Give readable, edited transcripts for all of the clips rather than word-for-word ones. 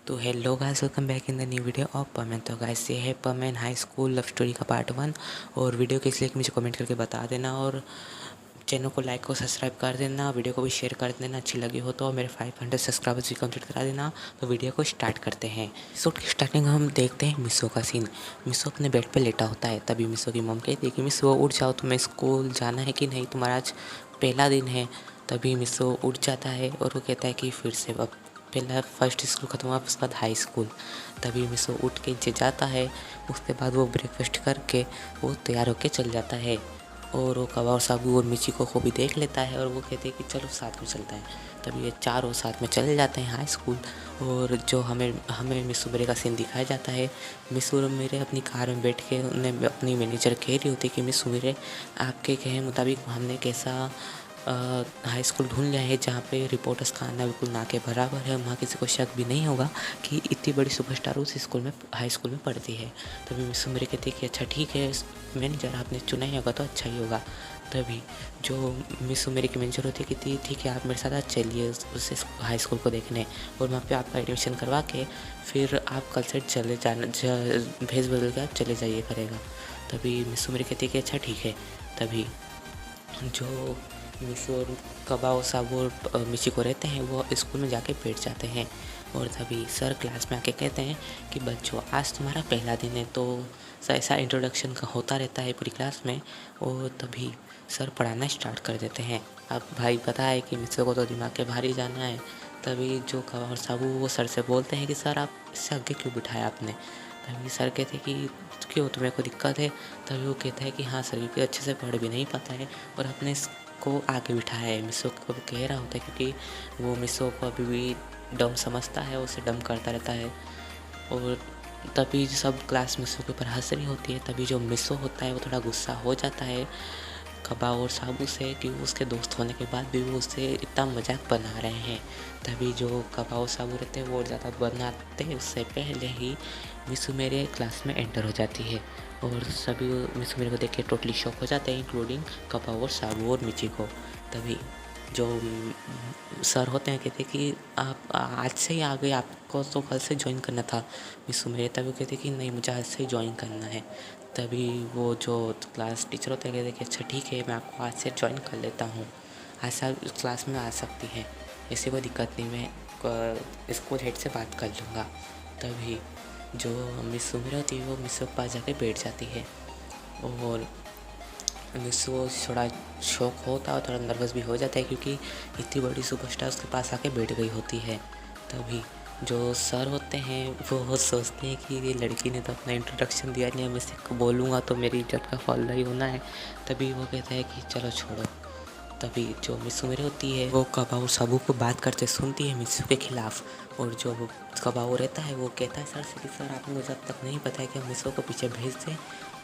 तो hello guys, welcome back in the new video of Perman. तो guys, ये है Perman high school love story का part 1। और वीडियो किस लिए मुझे कमेंट करके बता देना, और चैनल को लाइक और सब्सक्राइब कर देना, वीडियो को भी शेयर कर देना अच्छी लगी हो तो, और मेरे 500 सब्सक्राइबर्स भी कंप्लीट करा देना। तो वीडियो को स्टार्ट करते हैं। एपिसोड की स्टार्टिंग हम देखते हैं मिसो का सीन। मिसो अपने बेड पर लेटा होता है। तभी मिसो की मम कहती है कि मिसो उठ जाओ, तुम्हें स्कूल जाना है कि नहीं, तुम्हारा आज पहला दिन है। तभी मिसो उठ जाता है और वो कहता है कि फिर से अब पहला फर्स्ट स्कूल ख़त्म हुआ, उसके बाद हाई स्कूल। तभी मिसो उठ के नीचे जाता है। उसके बाद वो ब्रेकफास्ट करके वो तैयार होके चल जाता है। और वो कबा और साबू और मिचिको को भी देख लेता है और वो कहते हैं कि चलो साथ में चलता है। तभी ये चारों साथ में चले जाते हैं हाई स्कूल। और जो हमें हमें मिसू मेरे का सीन दिखाया जाता है। मिसू मेरे अपनी कार में बैठ के उन्हें अपनी मैनेजर कह रही होती है कि मिसू मेरे, आपके कहे मुताबिक हमने कैसा हाई स्कूल ढूंढ लिया है जहाँ पे रिपोर्टर्स का आना बिल्कुल ना के बराबर है। वहाँ किसी को शक भी नहीं होगा कि इतनी बड़ी सुपरस्टार उस स्कूल में हाई स्कूल में पढ़ती है। तभी मिसू मेरे कहती है कि अच्छा ठीक है, मैनेजर आपने चुना ही होगा तो अच्छा ही होगा। तभी जो मिसू मेरे की मैनेजर होती है कहती है ठीक है, आप मेरे साथ आज चलिए उस हाई स्कूल को देखने, और वहाँ पे आपका एडमिशन करवा के फिर आप कल से चले जाना, भेज बदल के आप चले जाइए करेगा। तभी मिसू मेरे कहती है कि अच्छा ठीक है। तभी जो मिसू और कबा और साबू और मिचिको रहते हैं वो स्कूल में जाके बैठ जाते हैं। और तभी सर क्लास में आके कहते हैं कि बच्चों आज तुम्हारा पहला दिन है, तो ऐसा इंट्रोडक्शन का होता रहता है पूरी क्लास में। और तभी सर पढ़ाना स्टार्ट कर देते हैं। अब भाई पता है कि मिसू को तो दिमाग के बाहर ही जाना है। तभी जो कबा और साबू वो सर से बोलते हैं कि सर आप इससे आगे क्यों बिठाया आपने। तभी सर कहते हैं कि क्यों, तुम्हें कोई दिक्कत है। तभी वो कहता है कि हाँ सर, क्योंकि अच्छे से पढ़ भी नहीं पाता है और अपने को आगे बिठाया है। मिसो को कह रहा होता है क्योंकि वो मिसो को अभी भी डम समझता है, उसे डम करता रहता है। और तभी सब क्लास मिसो के ऊपर हंस रही होती है। तभी जो मिसो होता है वो थोड़ा गुस्सा हो जाता है कबा और साबू से कि उसके दोस्त होने के बाद भी वो उससे इतना मजाक बना रहे हैं। तभी जो कबा और साबू रहते हैं वो ज़्यादा बनाते उससे पहले ही मिसू मेरे क्लास में एंटर हो जाती है। और सभी मिसू मेरे को देख के टोटली शॉक हो जाते हैं, इंक्लूडिंग कबा और साबू और मिची को। तभी जो सर होते हैं कहते कि आप आज से ही आ गए, आपको तो कल से ज्वाइन करना था मिसू मेरे। तभी कहते कि नहीं, मुझे आज से ही ज्वाइन करना है। तभी वो जो क्लास टीचर होते हैं कहते कि अच्छा ठीक है, मैं आपको आज से ज्वाइन कर लेता हूँ, आज से आप क्लास में आ सकती हैं, ऐसी कोई दिक्कत नहीं, मैं स्कूल हेड से बात कर लूँगा। तभी जो मिस सुमिरा होती है वो मिस के पास जाके बैठ जाती है। और मिस वो थोड़ा शौक होता है और थोड़ा नर्वस भी हो जाता है क्योंकि इतनी बड़ी सुपरस्टार उसके पास आके बैठ गई होती है। तभी जो सर होते हैं वो सोचते हैं कि ये लड़की ने तो अपना इंट्रोडक्शन दिया नहीं, मैं इससे बोलूँगा तो मेरी इज्जत का फॉल ही होना है। तभी वो कहता है कि चलो छोड़ो। तभी जो मिसू मेरे होती है वो कबाऊ साबू को बात करते सुनती है मिसू के खिलाफ। और जो कबाऊ रहता है वो कहता है सर से कि सर आपने मुझे अब तक नहीं पता है कि हम मिसू को पीछे भेज दें।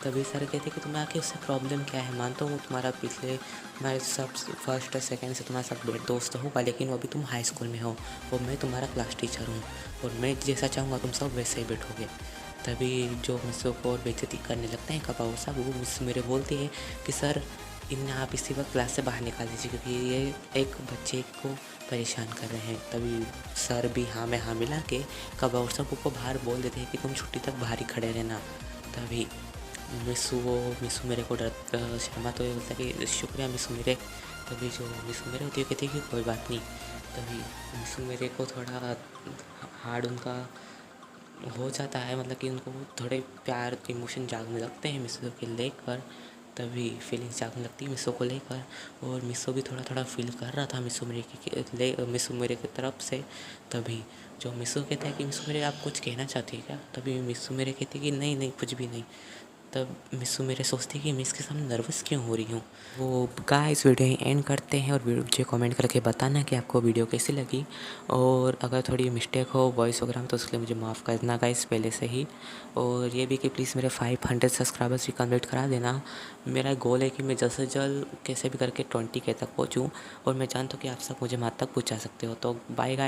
तभी सर कहते हैं कि तुम्हें आके उससे प्रॉब्लम क्या है, मानता हूँ तुम्हारा पिछले मैं सब फर्स्ट और सेकंड से तुम्हारा सब दोस्त होगा, लेकिन अभी तुम हाई स्कूल में हो और मैं तुम्हारा क्लास टीचर हूँ और मैं जैसा चाहूँगा तुम सब वैसे ही बैठोगे। तभी जो मिसू को और बेइज्जती करने लगते हैं कबाऊ साहब, वो मिसू मेरे बोलती है कि सर इन्हें आप इसी वक्त क्लास से बाहर निकाल दीजिए क्योंकि ये एक बच्चे को परेशान कर रहे हैं। तभी सर भी हाँ में हाँ मिला के कबाऊ साहब को बाहर बोल देते हैं कि तुम छुट्टी तक बाहर ही खड़े रहना। तभी मिसू मेरे को शर्मा तो ये बोलता है कि शुक्रिया मिसू मेरे। तभी जो मिसू मेरे होती है कहती है कि कोई बात नहीं। तभी मिसू मेरे को थोड़ा हार्ड उनका हो जाता है, मतलब कि उनको थोड़े प्यार इमोशन जागने लगते हैं मिसो के लेकर। तभी फीलिंग्स जागने लगती है मिसो को लेकर। और मिसो भी थोड़ा थोड़ा फील कर रहा था मिसो मेरे की तरफ से। तभी जो मिसो कहता है कि मिसो मेरे आप कुछ कहना चाहती है क्या। तभी मिसो मेरे कहती है कि नहीं नहीं कुछ भी नहीं। तब मिसू मेरे सोचती है कि मैं इसके सामने नर्वस क्यों हो रही हूँ। वो गाइस वीडियो एंड करते हैं और मुझे कमेंट करके बताना कि आपको वीडियो कैसी लगी। और अगर थोड़ी मिस्टेक हो वॉइस वगैरह में तो उसके लिए मुझे माफ़ कर देना गाइस पहले से ही। और ये भी कि प्लीज़ मेरे 500 सब्सक्राइबर्स भी कंप्लीट करा देना। मेरा गोल है कि मैं जल्द से जल्द कैसे भी करके 20K तक पहुँचूँ और मैं जानता हूँ कि आप सब मुझे वहाँ तक पहुँचा सकते हो। तो बाय गाइस।